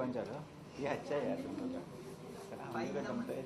कौन चलो ये अच्छा है यार तुम लोग का हम लोग कंपेयर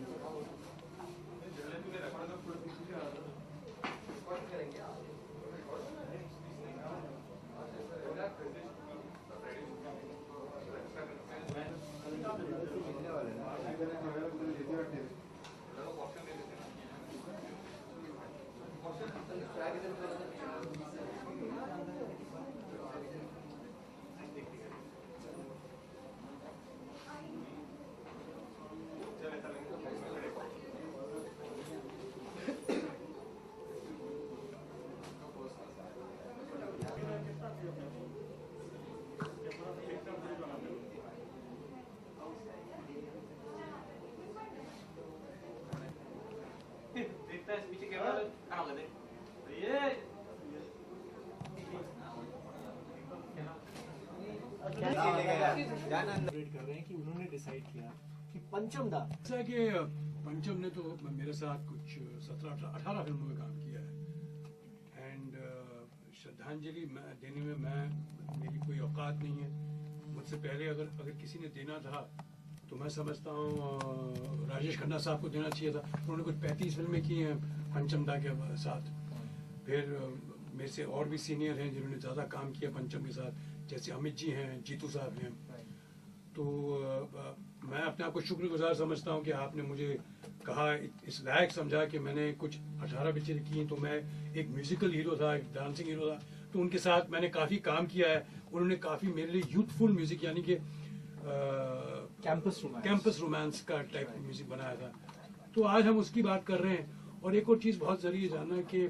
पीछे कैमरा आना दे ये कर रहे हैं कि उन्होंने डिसाइड किया कि पंचम दा जैसा कि पंचम ने तो मेरे साथ कुछ 17-18 फिल्मों में काम किया है एंड श्रद्धांजलि देने में मेरी कोई औकात नहीं है। मुझसे पहले अगर किसी ने देना था तो मैं समझता हूँ राजेश खन्ना साहब को देना चाहिए था। उन्होंने कुछ 35 फिल्में की हैं पंचम दा के साथ। फिर मेरे से और भी सीनियर हैं जिन्होंने ज़्यादा काम किया पंचम के साथ, जैसे अमित जी हैं, जीतू साहब हैं। तो मैं अपने आप को शुक्रगुजार समझता हूँ कि आपने मुझे कहा, इस लायक समझा कि मैंने कुछ 18 पिक्चर की तो मैं एक म्यूजिकल हीरो था, एक डांसिंग हीरो था, तो उनके साथ मैंने काफ़ी काम किया है। उन्होंने काफ़ी मेरे लिए यूथफुल म्यूजिक यानी कि कैंपस रोमांस का टाइप म्यूजिक बनाया था। तो आज हम उसकी बात कर रहे हैं। और एक और चीज़ बहुत ज़रूरी है जानना कि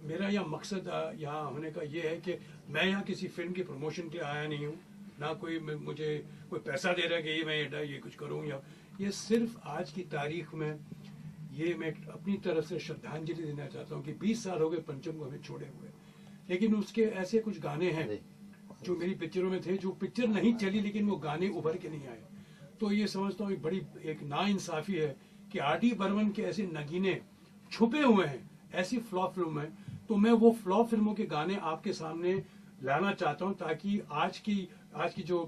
मेरा यहाँ मकसद यहाँ होने का ये है कि मैं यहाँ किसी फिल्म की प्रमोशन के लिए आया नहीं हूँ, ना कोई मुझे कोई पैसा दे रहा है कि मैं ये कुछ करूँ, या ये सिर्फ आज की तारीख में ये मैं अपनी तरफ से श्रद्धांजलि देना चाहता हूँ कि 20 साल हो गए पंचम को हमें छोड़े हुए, लेकिन उसके ऐसे कुछ गाने हैं जो मेरी पिक्चरों में थे, जो पिक्चर नहीं चली लेकिन वो गाने उभर के नहीं आए। तो ये समझता हूँ एक नाइंसाफी है कि R.D. बर्मन के ऐसे नगीने छुपे हुए हैं ऐसी फ्लॉप फिल्म में। तो मैं वो फ्लॉप फिल्मों के गाने आपके सामने लाना चाहता हूँ ताकि आज की जो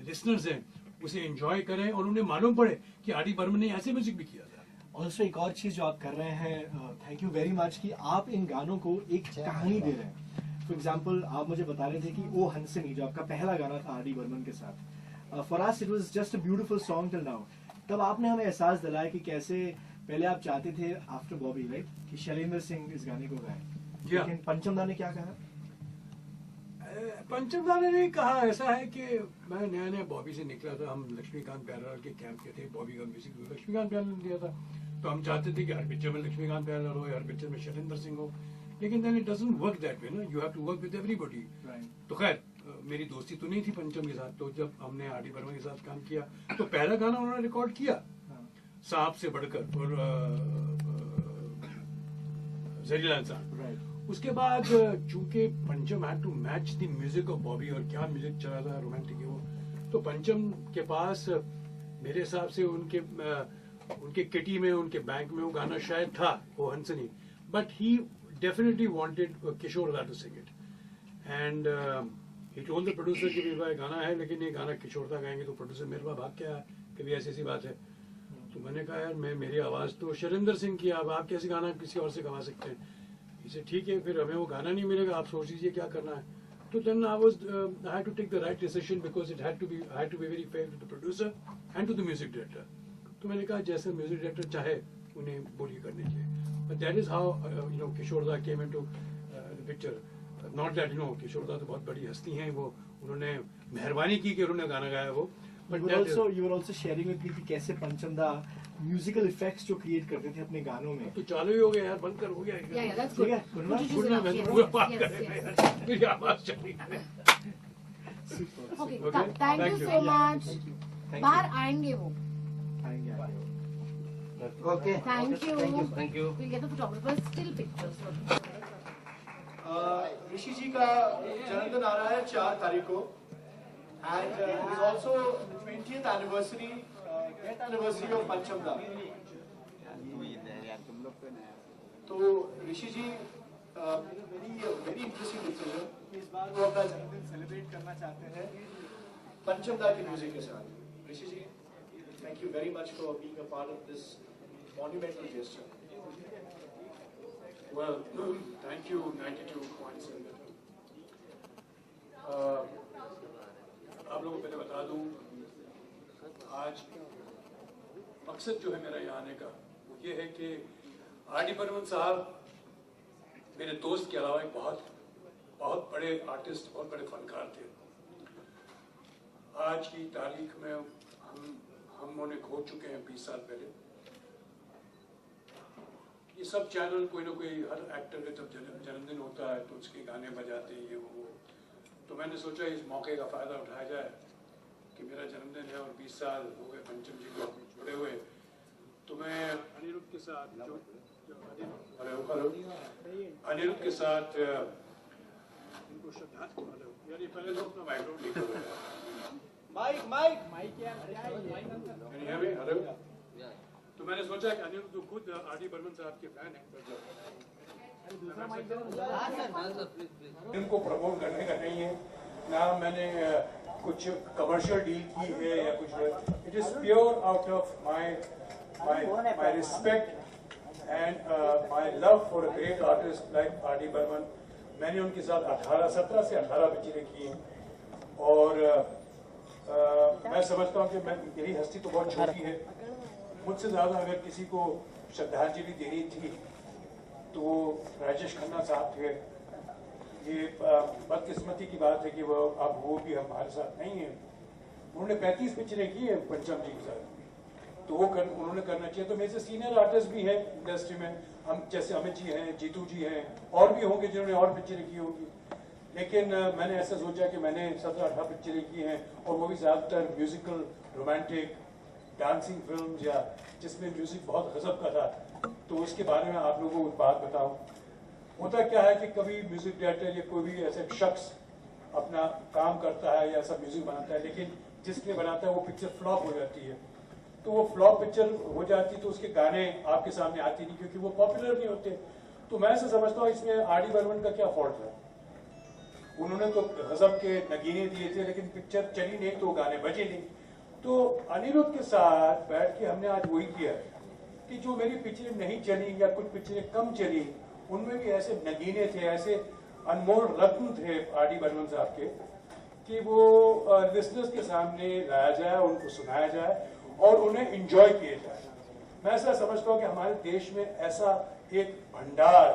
लिसनर्स हैं उसे एंजॉय करें और उन्हें मालूम पड़े कि R.D. बर्मन ने ऐसे म्यूजिक भी किया था। ऑल्सो एक और चीज जो आप कर रहे हैं, थैंक यू वेरी मच कि आप इन गानों को एक कहानी दे रहे हैं। फॉर एग्जाम्पल आप मुझे बता रहे थे कि ओ हंसनी जो आपका पहला गाना था R.D. बर्मन के साथ, for us it was just a beautiful song till now. तब आपने हमें एहसास दिलाया कि कैसे पहले आप चाहते थे आफ्टर बॉबी राइट कि शैलेंद्र सिंह इस गाने को गाए, लेकिन पंचम दा ने क्या कहा? पंचम दा ने कहा ऐसा है कि मैं नया बॉबी से निकला था, हम लक्ष्मीकांत प्यारेलाल के कैंप के थे, बॉबी का म्यूजिक लक्ष्मीकांत प्यारेलाल ने दिया था, तो हम चाहते थे कि हर पिक्चर में लक्ष्मीकांत प्यारेलाल हो, हर पिक्चर में शैलेंद्र सिंह हो, लेकिन then it doesn't work that way ना, you have to work with everybody. तो खैर मेरी दोस्ती तो नहीं थी पंचम के साथ, तो जब हमने R.D. बर्मन के साथ काम किया तो पहला गाना उन्होंने रिकॉर्ड किया सांप से बढ़कर और जरीलाल साहब। उसके बाद चूंकि Pancham had to match the music of Bobby, और क्या म्यूजिक चला था रोमांटिक है वो, तो पंचम के पास मेरे हिसाब से उनके किटी में, उनके बैंक में वो गाना शायद था, वो हंसनी, but he definitely wanted Kishore da to sing it and he told the producer कि भाई गाना है लेकिन ये गाना किशोर दा गाएंगे। तो प्रोड्यूसर मेरे पास भाग के आया कि भी ऐसी बात है। तो मैंने कहा यार मेरी आवाज़ तो शैलेंद्र सिंह की, अब आप कैसे गाना किसी और से गवा सकते हैं? इसे ठीक है, फिर हमें वो गाना नहीं मिलेगा, आप सोच लीजिए क्या करना है। तो then I had to take the right decision because it had to be very fair to the producer and to the music director. तो मैंने कहा जैसे म्यूजिक डायरेक्टर चाहे उन्हें बोली करने के लिए, but that is how Kishore da came into the picture. Not that Kishore da तो बहुत बड़ी हस्ती हैं, वो उन्होंने मेहरबानी की कि उन्होंने गाना गाया वो। But you were also sharing with me कि कैसे पंचम दा म्यूजिकल इफेक्ट्स जो क्रिएट करते थे अपने गानों में। तो चालू ही हो गया यार, बंद कर, हो गया ठीक है, मेरी आवाज चली। Okay, thank you so much. बाहर आएंगे वो, okay, thank you, thank you. we'll get the photographer's still pictures. ऋषि जी का जन्मदिन आ रहा है 4 तारीख को, and it is also the 20th anniversary, death anniversary of पंचम दा। तो ऋषि जी वेरी इंटरेस्टिंग डिसीजन, इस बार वो अपना जन्मदिन सेलिब्रेट करना चाहते हैं पंचम दा की म्यूजिक के साथ। Rishi ji, thank you very much for being a part of this monumental gesture. Well, thank you, 92 points. आप लोगों को पहले बता दूं, आज मकसद जो है मेरा यहाँ आने का वो ये है कि आर.डी. बर्मन साहब मेरे दोस्त के अलावा एक बहुत बड़े आर्टिस्ट, बहुत बड़े फनकार थे। आज की तारीख में हम उन्हें खो चुके हैं 20 साल पहले। ये सब चैनल कोई ना कोई, हर एक्टर का जब जन्मदिन होता है तो उसके गाने बजाते हैं, ये वो। तो मैंने सोचा इस मौके का फ़ायदा उठाया जाए कि मेरा जन्मदिन है और 20 साल हो गए पंचम जी को जुड़े हुए। तो मैं अनिरुद्ध के साथ अनिरुद्ध के साथ इनको श्रद्धांजलि, यार ये पहले तो अपना माइक्रोफोन नहीं करो, माइक हेलो। तो मैंने सोचा कि अनिरुद्ध तो खुद आर.डी. बर्मन साहब के फैन हैं, इनको प्रमोट करने का नहीं है ना, मैंने कुछ कमर्शियल डील की है या कुछ। It is pure out of my respect and my love for a great artist like R D. Burman. मैंने उनके साथ 17 से 18 पिक्चरें की हैं और मैं समझता हूँ कि मेरी हस्ती तो बहुत छोटी है। मुझसे ज़्यादा अगर किसी को श्रद्धांजलि देनी थी तो वो राजेश खन्ना साहब थे। ये बदकिस्मती की बात है कि वो भी हमारे साथ नहीं है। उन्होंने 35 पिक्चरें की है पंचम जी के साथ, तो उन्होंने करना चाहिए। तो मेरे से सीनियर आर्टिस्ट भी हैं इंडस्ट्री में, हम जैसे अमित जी हैं, जीतू जी हैं, और भी होंगे जिन्होंने और पिक्चरें की होगी। लेकिन मैंने ऐसा सोचा कि मैंने 17-18 पिक्चरें की हैं और वो भी ज़्यादातर म्यूजिकल, रोमांटिक, डांसिंग फिल्म्स या जिसमें म्यूजिक बहुत गजब का था। तो उसके बारे में आप लोगों को बात बताऊं। होता क्या है कि कभी म्यूजिक डायरेक्टर या कोई भी ऐसे शख्स अपना काम करता है या ऐसा म्यूजिक बनाता है, लेकिन जिसके बनाता है वो पिक्चर फ्लॉप हो जाती है। तो वो फ्लॉप पिक्चर हो जाती तो उसके गाने आपके सामने आते नहीं, क्योंकि वो पॉपुलर नहीं होते। तो मैं ऐसा समझता हूँ इसमें आर.डी. बर्मन का क्या फॉल्ट है। उन्होंने तो गजब के नगीने दिए थे, लेकिन पिक्चर चली नहीं तो गाने बजे नहीं। तो अनिरुद्ध के साथ बैठ के हमने आज वही किया कि जो मेरी पिक्चरें नहीं चली या कुछ पिक्चरें कम चली, उनमें भी ऐसे नगीने थे, ऐसे अनमोल रत्न थे आर.डी. बर्मन साहब के, कि वो लिसनर्स के सामने लाया जाए, उनको सुनाया जाए और उन्हें एंजॉय किया जाए। मैं ऐसा समझता हूँ कि हमारे देश में ऐसा एक भंडार,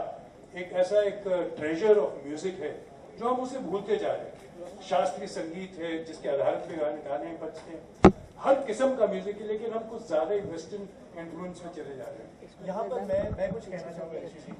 ऐसा एक ट्रेजर ऑफ म्यूजिक है जो हम उसे भूलते जा रहे हैं। शास्त्रीय संगीत है जिसके आधार पर गाने बजते हैं, हर किस्म का म्यूजिक है, लेकिन हम कुछ ज्यादा वेस्टर्न इन्फ्लुएंस में चले जा रहे हैं। यहाँ पर मैं कुछ कहना चाहूंगा ऋषि जी।